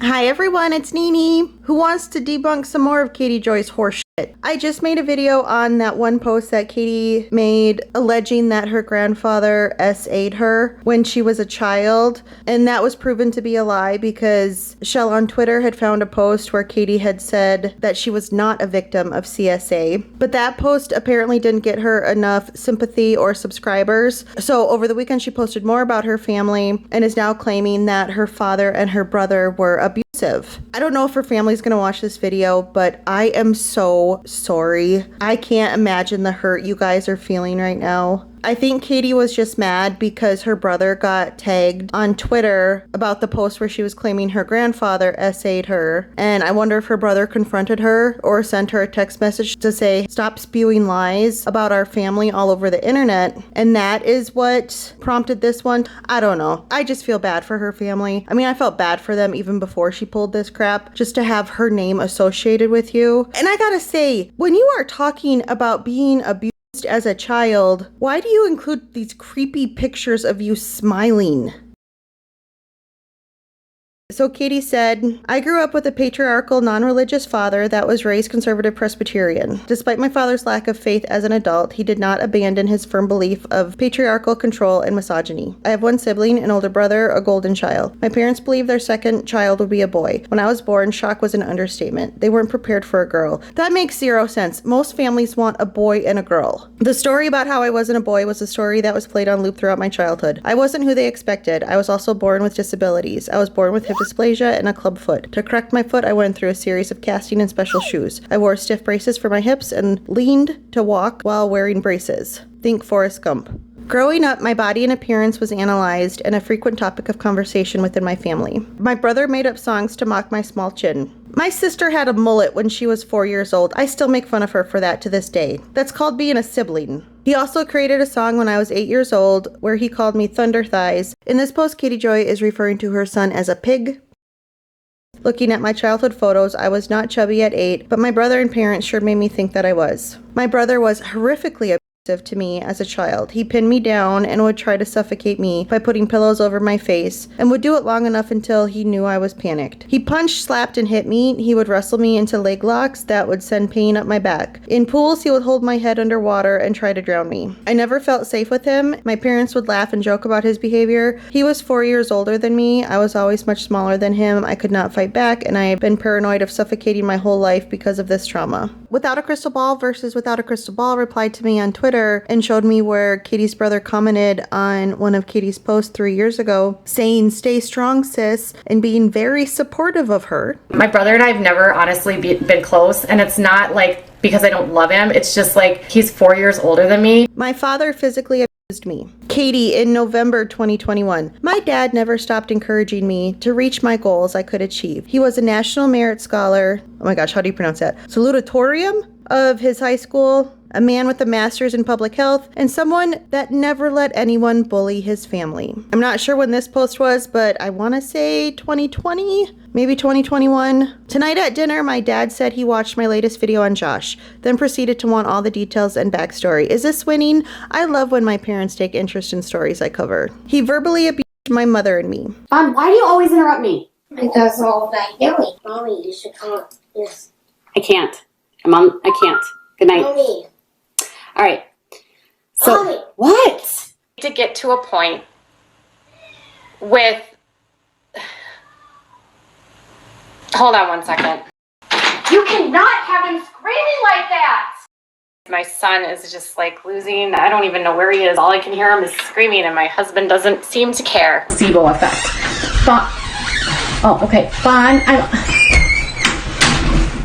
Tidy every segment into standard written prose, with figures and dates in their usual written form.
Hi everyone, it's Nini, who wants to debunk some more of Katie Joy's horseshit. I just made a video on that one post that Katie made alleging that her grandfather SA'd her when she was a child, and that was proven to be a lie because Shell on Twitter had found a post where Katie had said that she was not a victim of CSA, but that post apparently didn't get her enough sympathy or subscribers. So over the weekend she posted more about her family and is now claiming that her father and her brother were abusive. I don't know if her family's gonna watch this video, but I am so sorry. I can't imagine the hurt you guys are feeling right now. I think Katie was just mad because her brother got tagged on Twitter about the post where she was claiming her grandfather SA'd her. And I wonder if her brother confronted her or sent her a text message to say, stop spewing lies about our family all over the internet. And that is what prompted this one. I don't know. I just feel bad for her family. I mean, I felt bad for them even before she pulled this crap, just to have her name associated with you. And I gotta say, when you are talking about being abused as a child, why do you include these creepy pictures of you smiling? So Katie said, I grew up with a patriarchal, non-religious father that was raised conservative Presbyterian. Despite my father's lack of faith as an adult, he did not abandon his firm belief of patriarchal control and misogyny. I have one sibling, an older brother, a golden child. My parents believed their second child would be a boy. When I was born, shock was an understatement. They weren't prepared for a girl. That makes zero sense. Most families want a boy and a girl. The story about how I wasn't a boy was a story that was played on loop throughout my childhood. I wasn't who they expected. I was also born with disabilities. I was born with hip dysplasia and a club foot. To correct my foot, I went through a series of casting and special shoes. I wore stiff braces for my hips and leaned to walk while wearing braces. Think Forrest Gump. Growing up, my body and appearance was analyzed and a frequent topic of conversation within my family. My brother made up songs to mock my small chin. My sister had a mullet when she was 4 years old. I still make fun of her for that to this day. That's called being a sibling. He also created a song when I was 8 years old where he called me Thunder Thighs. In this post, Katie Joy is referring to her son as a pig. Looking at my childhood photos, I was not chubby at 8, but my brother and parents sure made me think that I was. My brother was horrifically abusive to me as a child. He pinned me down and would try to suffocate me by putting pillows over my face and would do it long enough until he knew I was panicked. He punched, slapped, and hit me. He would wrestle me into leg locks that would send pain up my back. In pools, he would hold my head underwater and try to drown me. I never felt safe with him. My parents would laugh and joke about his behavior. He was 4 years older than me. I was always much smaller than him. I could not fight back, and I have been paranoid of suffocating my whole life because of this trauma. Without a Crystal Ball versus Without a Crystal Ball replied to me on Twitter and showed me where Katie's brother commented on one of Katie's posts 3 years ago saying, "Stay strong, sis," and being very supportive of her. My brother and I have never honestly been close, and it's not like because I don't love him. It's just like he's 4 years older than me. My father physically abused me. Katie, in November 2021. My dad never stopped encouraging me to reach my goals I could achieve. He was a National Merit Scholar. Oh my gosh, how do you pronounce that? Salutatorium of his high school. A man with a master's in public health, and someone that never let anyone bully his family. I'm not sure when this post was, but I want to say 2020, maybe 2021. Tonight at dinner, my dad said he watched my latest video on Josh, then proceeded to want all the details and backstory. Is this winning? I love when my parents take interest in stories I cover. He verbally abused my mother and me. Why do you always interrupt me? Because all that doing. Mommy, you should come. Yes. I can't. I can't. Good night. Mommy. All right. So, Mommy. what? To get to a point with... Hold on one second. You cannot have him screaming like that! My son is just like losing, I don't even know where he is. All I can hear him is screaming, and my husband doesn't seem to care. Placebo effect. Oh, okay. Fine.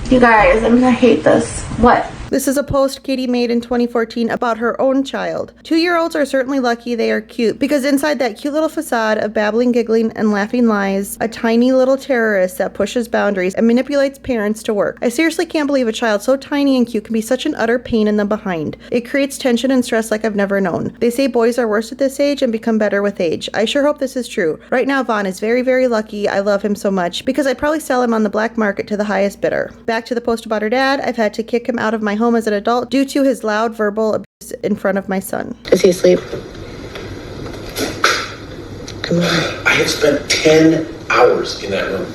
You guys, I'm gonna hate this. What? This is a post Katie made in 2014 about her own child. 2-year-olds are certainly lucky they are cute, because inside that cute little facade of babbling, giggling, and laughing lies a tiny little terrorist that pushes boundaries and manipulates parents to work. I seriously can't believe a child so tiny and cute can be such an utter pain in the behind. It creates tension and stress like I've never known. They say boys are worse at this age and become better with age. I sure hope this is true. Right now, Vaughn is very, very lucky. I love him so much because I'd probably sell him on the black market to the highest bidder. Back to the post about her dad. I've had to kick him out of my home as an adult due to his loud verbal abuse in front of my son. Is he asleep? I have spent 10 hours in that room.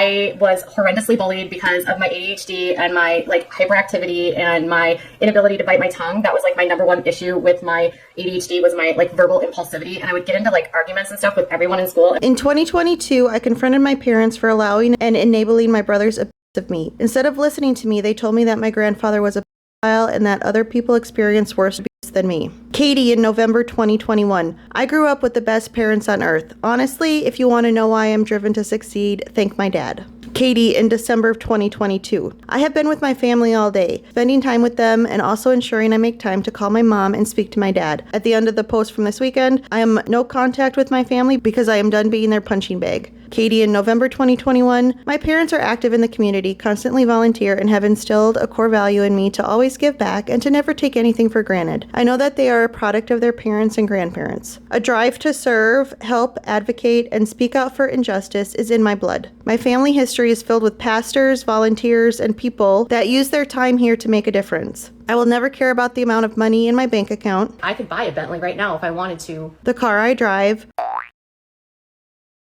I was horrendously bullied because of my ADHD and my like hyperactivity and my inability to bite my tongue. That was like my number one issue with my ADHD was my like verbal impulsivity, and I would get into like arguments and stuff with everyone in school. In 2022, I confronted my parents for allowing and enabling my brother's abuse of me. Instead of listening to me, they told me that my grandfather was a pedophile and that other people experienced worse abuse than me. Katie in November 2021. I grew up with the best parents on earth. Honestly, if you want to know why I'm driven to succeed, thank my dad. Katie in December of 2022. I have been with my family all day, spending time with them and also ensuring I make time to call my mom and speak to my dad. At the end of the post from this weekend, I am no contact with my family because I am done being their punching bag. Katie in November 2021. My parents are active in the community, constantly volunteer, and have instilled a core value in me to always give back and to never take anything for granted. I know that they are a product of their parents and grandparents. A drive to serve, help, advocate, and speak out for injustice is in my blood. My family history is filled with pastors, volunteers, and people that use their time here to make a difference. I will never care about the amount of money in my bank account, I could buy a Bentley right now if I wanted to. the car I drive,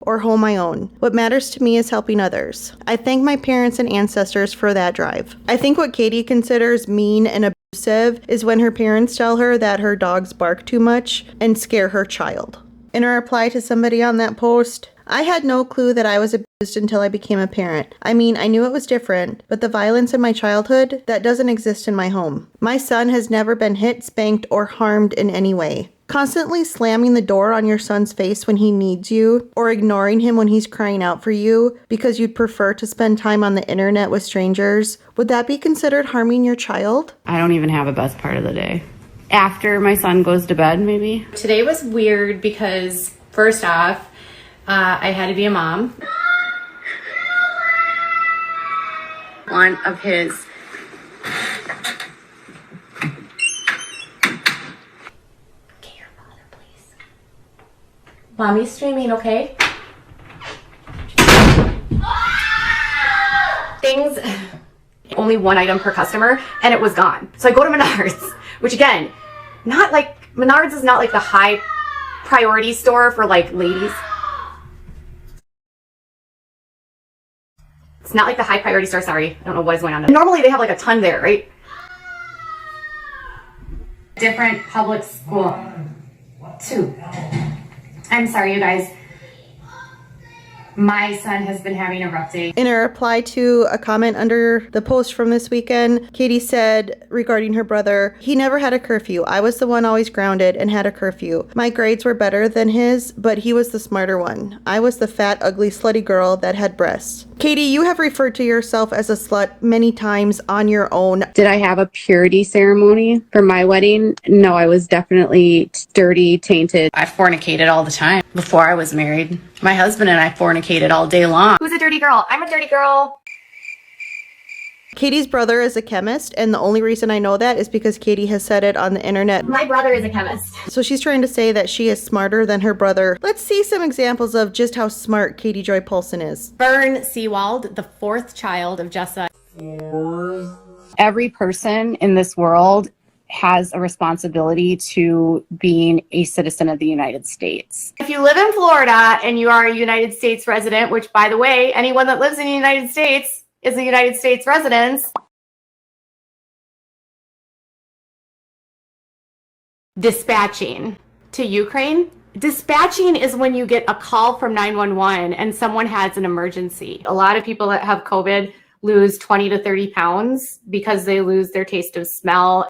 or home I own. What matters to me is helping others. I thank my parents and ancestors for that drive. I think what Katie considers mean and abusive is when her parents tell her that her dogs bark too much and scare her child. In a reply to somebody on that post, I had no clue that I was abused until I became a parent. I mean, I knew it was different, but the violence in my childhood, that doesn't exist in my home. My son has never been hit, spanked, or harmed in any way. Constantly slamming the door on your son's face when he needs you, or ignoring him when he's crying out for you because you'd prefer to spend time on the internet with strangers, would that be considered harming your child? I don't even have a best part of the day. After my son goes to bed, maybe. Today was weird because, first off, I had to be a mom. One of his Mommy's streaming, okay? Things, only one item per customer, and it was gone. So I go to Menards, which again, not like, Menards is not like the high priority store for like ladies. It's not like the high priority store, sorry. I don't know what is going on. Normally they have like a ton there, right? Different public school. 2. I'm sorry, you guys. My son has been having a rough day. In a reply to a comment under the post from this weekend, Katie said regarding her brother, he never had a curfew. I was the one always grounded and had a curfew. My grades were better than his, but he was the smarter one. I was the fat, ugly, slutty girl that had breasts. Katie, you have referred to yourself as a slut many times on your own. Did I have a purity ceremony for my wedding? No, I was definitely dirty, tainted. I fornicated all the time before I was married. My husband and I fornicated all day long. Who's a dirty girl? I'm a dirty girl. Katie's brother is a chemist, and the only reason I know that is because Katie has said it on the internet. My brother is a chemist. So she's trying to say that she is smarter than her brother. Let's see some examples of just how smart Katie Joy Polson is. Vern Seawald, the 4th child of Jessa. Every person in this world has a responsibility to being a citizen of the United States. If you live in Florida and you are a United States resident, which by the way, anyone that lives in the United States is a United States resident. Dispatching to Ukraine. Dispatching is when you get a call from 911 and someone has an emergency. A lot of people that have COVID lose 20 to 30 pounds because they lose their taste of smell.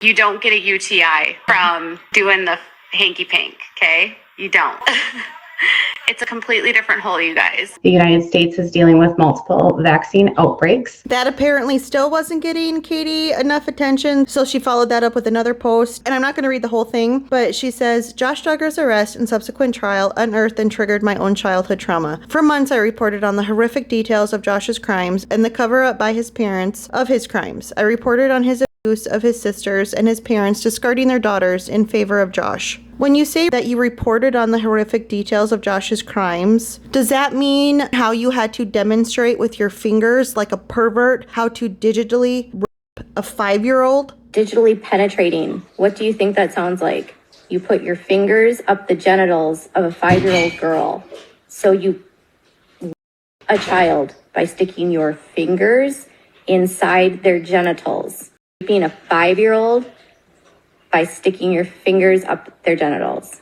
You don't get a UTI from doing the hanky pank, okay? You don't. It's a completely different hole, you guys. The United States is dealing with multiple vaccine outbreaks. That apparently still wasn't getting Katie enough attention, so she followed that up with another post. And I'm not going to read the whole thing, but she says, Josh Duggars' arrest and subsequent trial unearthed and triggered my own childhood trauma. For months, I reported on the horrific details of Josh's crimes and the cover-up by his parents of his crimes. I reported on his abuse of his sisters and his parents discarding their daughters in favor of Josh. When you say that you reported on the horrific details of Josh's crimes, does that mean how you had to demonstrate with your fingers like a pervert how to digitally rape a 5-year-old? Digitally penetrating. What do you think that sounds like? You put your fingers up the genitals of a 5-year-old girl. So you a child by sticking your fingers inside their genitals. Raping a 5-year-old by sticking your fingers up their genitals.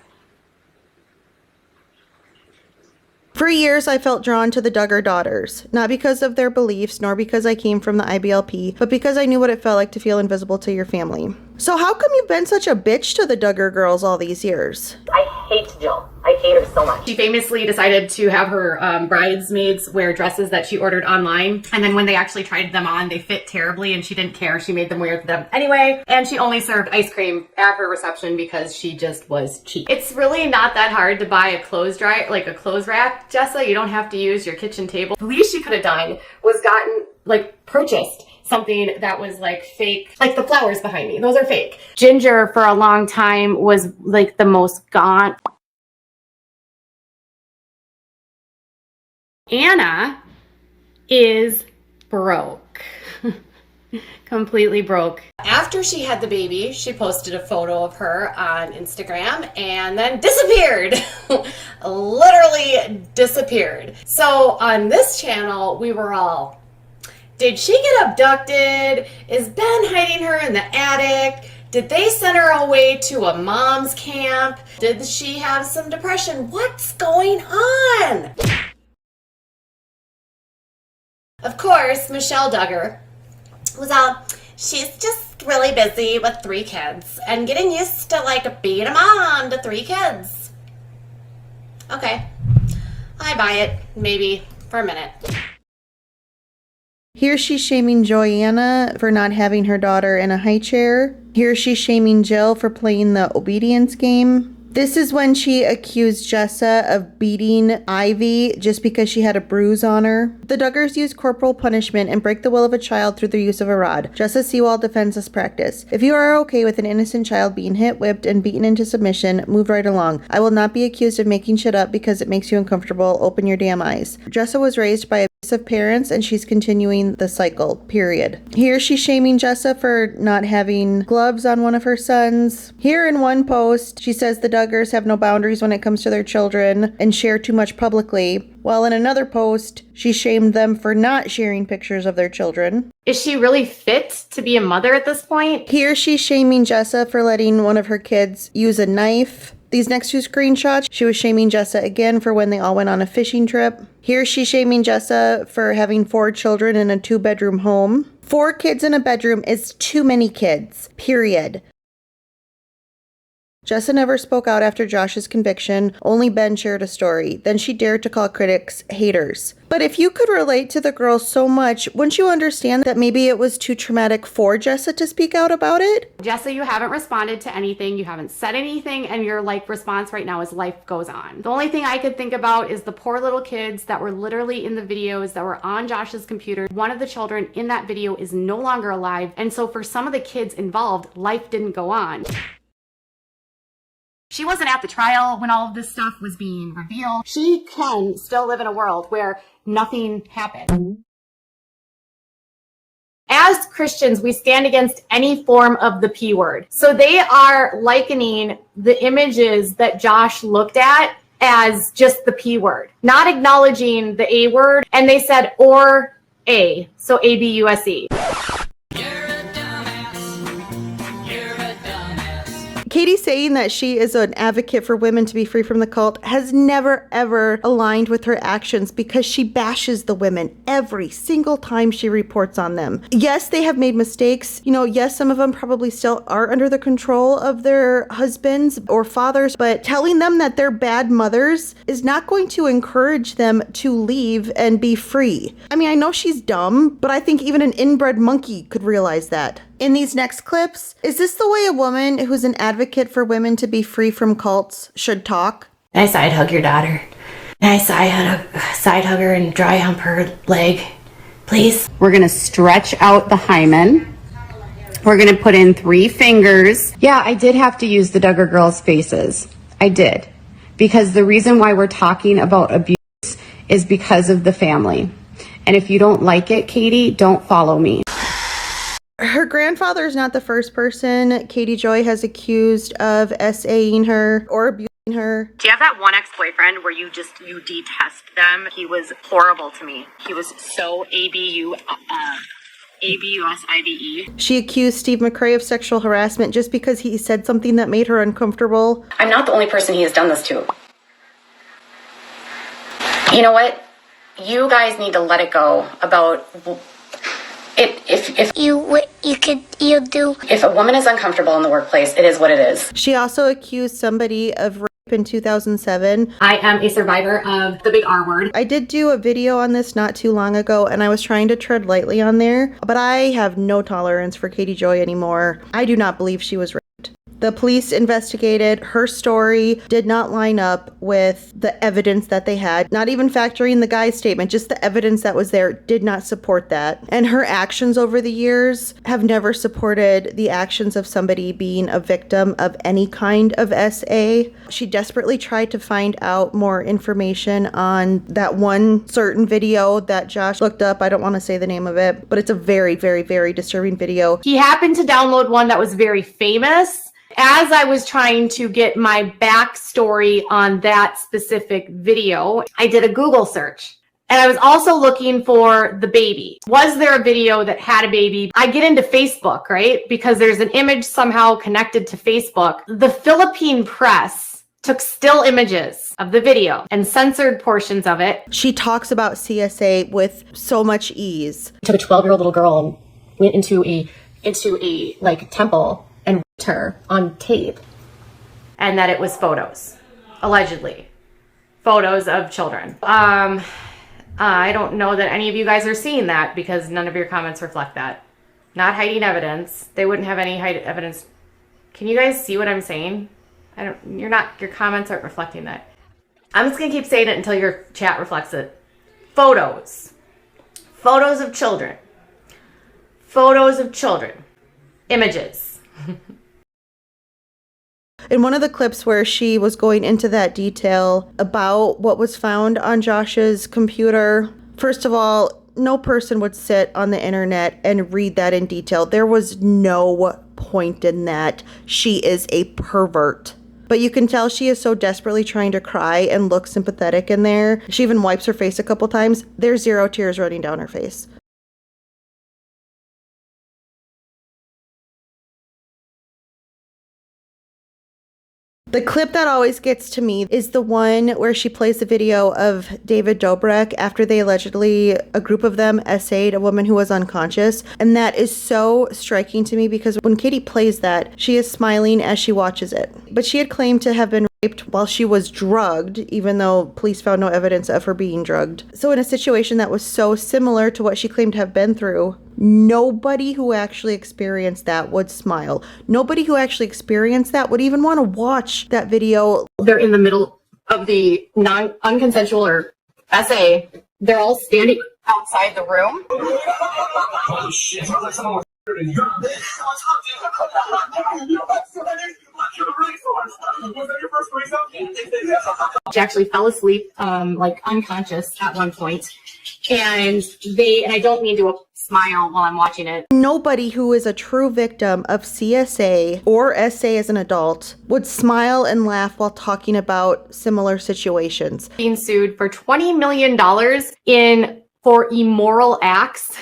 For years, I felt drawn to the Duggar daughters, not because of their beliefs, nor because I came from the IBLP, but because I knew what it felt like to feel invisible to your family. So how come you've been such a bitch to the Duggar girls all these years? I hate Jill. I hate her so much. She famously decided to have her bridesmaids wear dresses that she ordered online. And then when they actually tried them on, they fit terribly and she didn't care. She made them wear them anyway. And she only served ice cream at her reception because she just was cheap. It's really not that hard to buy a clothes dryer, like a clothes rack, Jessa. You don't have to use your kitchen table. The least she could have done was purchased something that was like fake, like the flowers behind me. Those are fake. Ginger for a long time was like the most gaunt. Anna is broke. Completely broke. After she had the baby, she posted a photo of her on Instagram and then disappeared. Literally disappeared. So on this channel, we were all, did she get abducted? Is Ben hiding her in the attic? Did they send her away to a mom's camp? Did she have some depression? What's going on? Of course, Michelle Duggar was all, she's just really busy with 3 kids and getting used to being a mom to 3 kids. Okay, I buy it, maybe, for a minute. Here she's shaming Joanna for not having her daughter in a high chair. Here she's shaming Jill for playing the obedience game. This is when she accused Jessa of beating Ivy just because she had a bruise on her. The Duggars use corporal punishment and break the will of a child through the use of a rod. Jessa Sewall defends this practice. If you are okay with an innocent child being hit, whipped, and beaten into submission, move right along. I will not be accused of making shit up because it makes you uncomfortable. Open your damn eyes. Jessa was raised by abusive parents and she's continuing the cycle, period. Here she's shaming Jessa for not having gloves on one of her sons. Here in one post, she says the Duggars have no boundaries when it comes to their children and share too much publicly, while in another post, she shamed them for not sharing pictures of their children. Is she really fit to be a mother at this point? Here she's shaming Jessa for letting one of her kids use a knife. These next 2 screenshots, she was shaming Jessa again for when they all went on a fishing trip. Here she's shaming Jessa for having 4 children in a 2-bedroom home. 4 kids in a bedroom is too many kids, period. Jessa never spoke out after Josh's conviction. Only Ben shared a story. Then she dared to call critics haters. But if you could relate to the girls so much, wouldn't you understand that maybe it was too traumatic for Jessa to speak out about it? Jessa, you haven't responded to anything. You haven't said anything. And your response right now is life goes on. The only thing I could think about is the poor little kids that were literally in the videos that were on Josh's computer. One of the children in that video is no longer alive. And so for some of the kids involved, life didn't go on. She wasn't at the trial when all of this stuff was being revealed. She can still live in a world where nothing happened. As Christians, we stand against any form of the P word. So they are likening the images that Josh looked at as just the P word, not acknowledging the A word. And they said, or A, so ABUSE. Katie saying that she is an advocate for women to be free from the cult has never, ever aligned with her actions because she bashes the women every single time she reports on them. Yes, they have made mistakes. Yes, some of them probably still are under the control of their husbands or fathers, but telling them that they're bad mothers is not going to encourage them to leave and be free. I mean, I know she's dumb, but I think even an inbred monkey could realize that. In these next clips, is this the way a woman who's an advocate for women to be free from cults should talk? I side hug your daughter. I side hug her and dry hump her leg, please. We're going to stretch out the hymen. We're going to put in 3 fingers. Yeah, I did have to use the Duggar girls' faces. I did. Because the reason why we're talking about abuse is because of the family. And if you don't like it, Katie, don't follow me. Her grandfather is not the first person Katie Joy has accused of SAing her or abusing her. Do you have that one ex-boyfriend where you detest them? He was horrible to me. He was so ABUSIVE. She accused Steve McRae of sexual harassment just because he said something that made her uncomfortable. I'm not the only person he has done this to. You know what? You guys need to let it go about it. If a woman is uncomfortable in the workplace, it is what it is. She also accused somebody of rape in 2007. I am a survivor of the big R word. I did do a video on this not too long ago, and I was trying to tread lightly on there, but I have no tolerance for Katie Joy anymore. I do not believe she was raped. The police investigated. Her story did not line up with the evidence that they had. Not even factoring the guy's statement, just the evidence that was there did not support that. And her actions over the years have never supported the actions of somebody being a victim of any kind of SA. She desperately tried to find out more information on that one certain video that Josh looked up. I don't want to say the name of it, but it's a very, very, very disturbing video. He happened to download one that was very famous. As I was trying to get my backstory on that specific video, I did a Google search. And I was also looking for the baby. Was there a video that had a baby? I get into Facebook, right? Because there's an image somehow connected to Facebook. The Philippine press took still images of the video and censored portions of it. She talks about CSA with so much ease. Took a 12-year-old little girl and went into a like temple and raped her on tape. And that it was photos, allegedly. Photos of children. I don't know that any of you guys are seeing that because none of your comments reflect that. Not hiding evidence. They wouldn't have any evidence. Can you guys see what I'm saying? Your comments aren't reflecting that. I'm just gonna keep saying it until your chat reflects it. Photos. Photos of children. Photos of children. Images. In one of the clips where she was going into that detail about what was found on Josh's computer, first of all, no person would sit on the internet and read that in detail. There was no point in that. She is a pervert. But you can tell she is so desperately trying to cry and look sympathetic in there. She even wipes her face a couple times. There's 0 tears running down her face. The clip that always gets to me is the one where she plays the video of David Dobrik after a group of them essayed a woman who was unconscious. And that is so striking to me because when Katie plays that, she is smiling as she watches it. But she had claimed to have been raped while she was drugged, even though police found no evidence of her being drugged. So in a situation that was so similar to what she claimed to have been through, nobody who actually experienced that would smile. Nobody who actually experienced that would even want to watch that video. They're in the middle of the unconsensual or SA. They're all standing outside the room. Oh, shit. She actually fell asleep, like unconscious at one point. And I don't mean to smile while I'm watching it. Nobody who is a true victim of CSA or SA as an adult would smile and laugh while talking about similar situations. Being sued for $20 million for immoral acts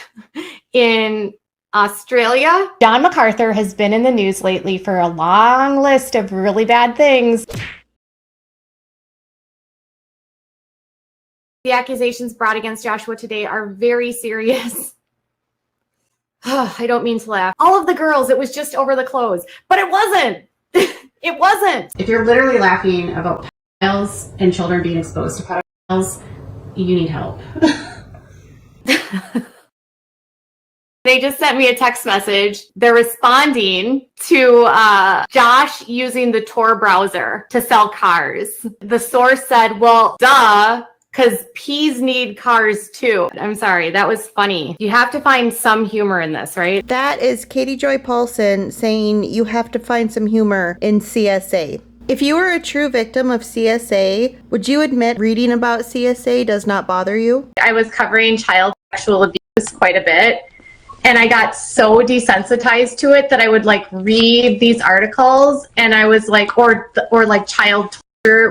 in Australia. John MacArthur has been in the news lately for a long list of really bad things. The accusations brought against Joshua today are very serious. I don't mean to laugh. All of the girls, it was just over the clothes, but it wasn't. It wasn't. If you're literally laughing about pedophiles and children being exposed to pedophiles, you need help. They just sent me a text message. They're responding to Josh using the Tor browser to sell cars. The source said, well, duh, because peas need cars too. I'm sorry, that was funny. You have to find some humor in this, right? That is Katie Joy Paulson saying you have to find some humor in CSA. If you were a true victim of CSA, would you admit reading about CSA does not bother you? I was covering child sexual abuse quite a bit. And I got so desensitized to it that I would like read these articles and I was like, or like child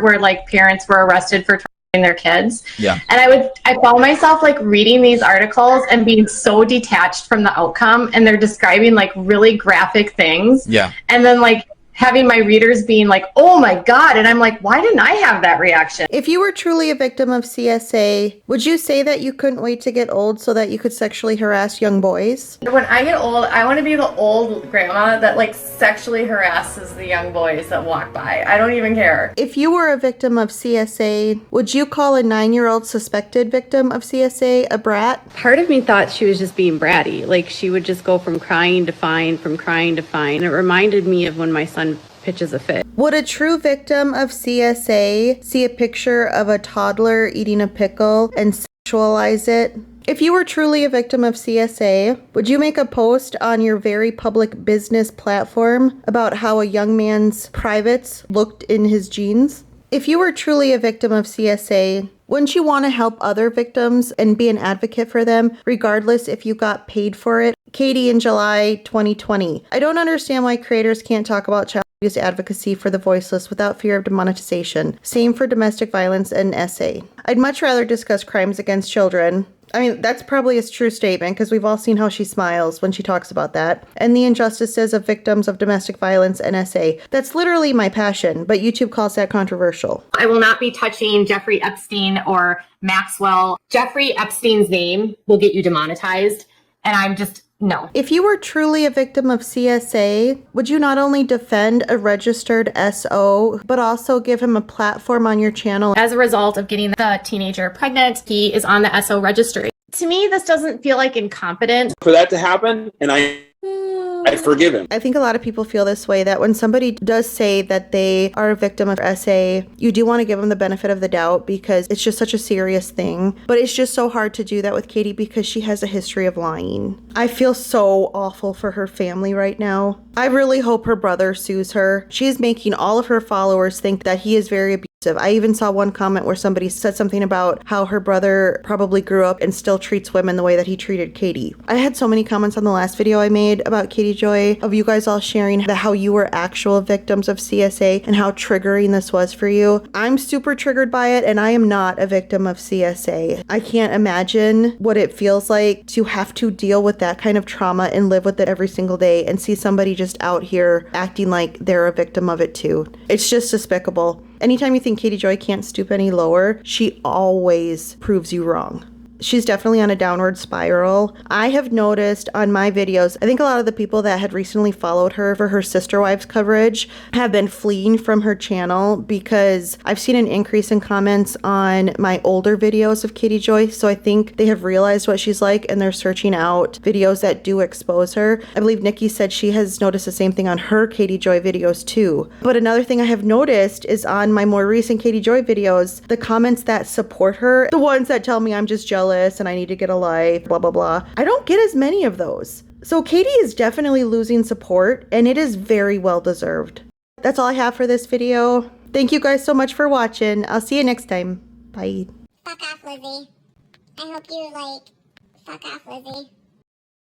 where like parents were arrested for their kids. Yeah. And I found myself like reading these articles and being so detached from the outcome, and they're describing like really graphic things. Yeah. And then like having my readers being like, oh my God. And I'm like, why didn't I have that reaction? If you were truly a victim of CSA, would you say that you couldn't wait to get old so that you could sexually harass young boys? When I get old, I want to be the old grandma that like sexually harasses the young boys that walk by. I don't even care. If you were a victim of CSA, would you call a 9-year-old suspected victim of CSA a brat? Part of me thought she was just being bratty. Like she would just go from crying to fine, from crying to fine. And it reminded me of when my son pitches a fit. Would a true victim of CSA see a picture of a toddler eating a pickle and sexualize it? If you were truly a victim of CSA, would you make a post on your very public business platform about how a young man's privates looked in his jeans? If you were truly a victim of CSA, wouldn't you want to help other victims and be an advocate for them, regardless if you got paid for it? Katie in July 2020. I don't understand why creators can't talk about child abuse advocacy for the voiceless without fear of demonetization. Same for domestic violence and SA. I'd much rather discuss crimes against children. I mean, that's probably a true statement because we've all seen how she smiles when she talks about that. And the injustices of victims of domestic violence and SA. That's literally my passion, but YouTube calls that controversial. I will not be touching Jeffrey Epstein or Maxwell. Jeffrey Epstein's name will get you demonetized. And I'm just, no. If you were truly a victim of CSA, would you not only defend a registered SO, but also give him a platform on your channel? As a result of getting the teenager pregnant, he is on the SO registry. To me, this doesn't feel like incompetent. For that to happen, and I forgive him. I think a lot of people feel this way, that when somebody does say that they are a victim of SA, you do want to give them the benefit of the doubt because it's just such a serious thing. But it's just so hard to do that with Katie because she has a history of lying. I feel so awful for her family right now. I really hope her brother sues her. She is making all of her followers think that he is very abusive. I even saw one comment where somebody said something about how her brother probably grew up and still treats women the way that he treated Katie. I had so many comments on the last video I made about Katie Joy of you guys all sharing how you were actual victims of CSA and how triggering this was for you. I'm super triggered by it, and I am not a victim of CSA. I can't imagine what it feels like to have to deal with that kind of trauma and live with it every single day and see somebody just out here acting like they're a victim of it too. It's just despicable. Anytime you think Katie Joy can't stoop any lower, she always proves you wrong. She's definitely on a downward spiral. I have noticed on my videos, I think a lot of the people that had recently followed her for her Sister Wives coverage have been fleeing from her channel because I've seen an increase in comments on my older videos of Katie Joy. So I think they have realized what she's like and they're searching out videos that do expose her. I believe Nikki said she has noticed the same thing on her Katie Joy videos too. But another thing I have noticed is on my more recent Katie Joy videos, the comments that support her, the ones that tell me I'm just jealous and I need to get a life, blah, blah, blah. I don't get as many of those. So Katie is definitely losing support, and it is very well deserved. That's all I have for this video. Thank you guys so much for watching. I'll see you next time. Bye. Fuck off, Lizzie. I hope you, fuck off, Lizzie.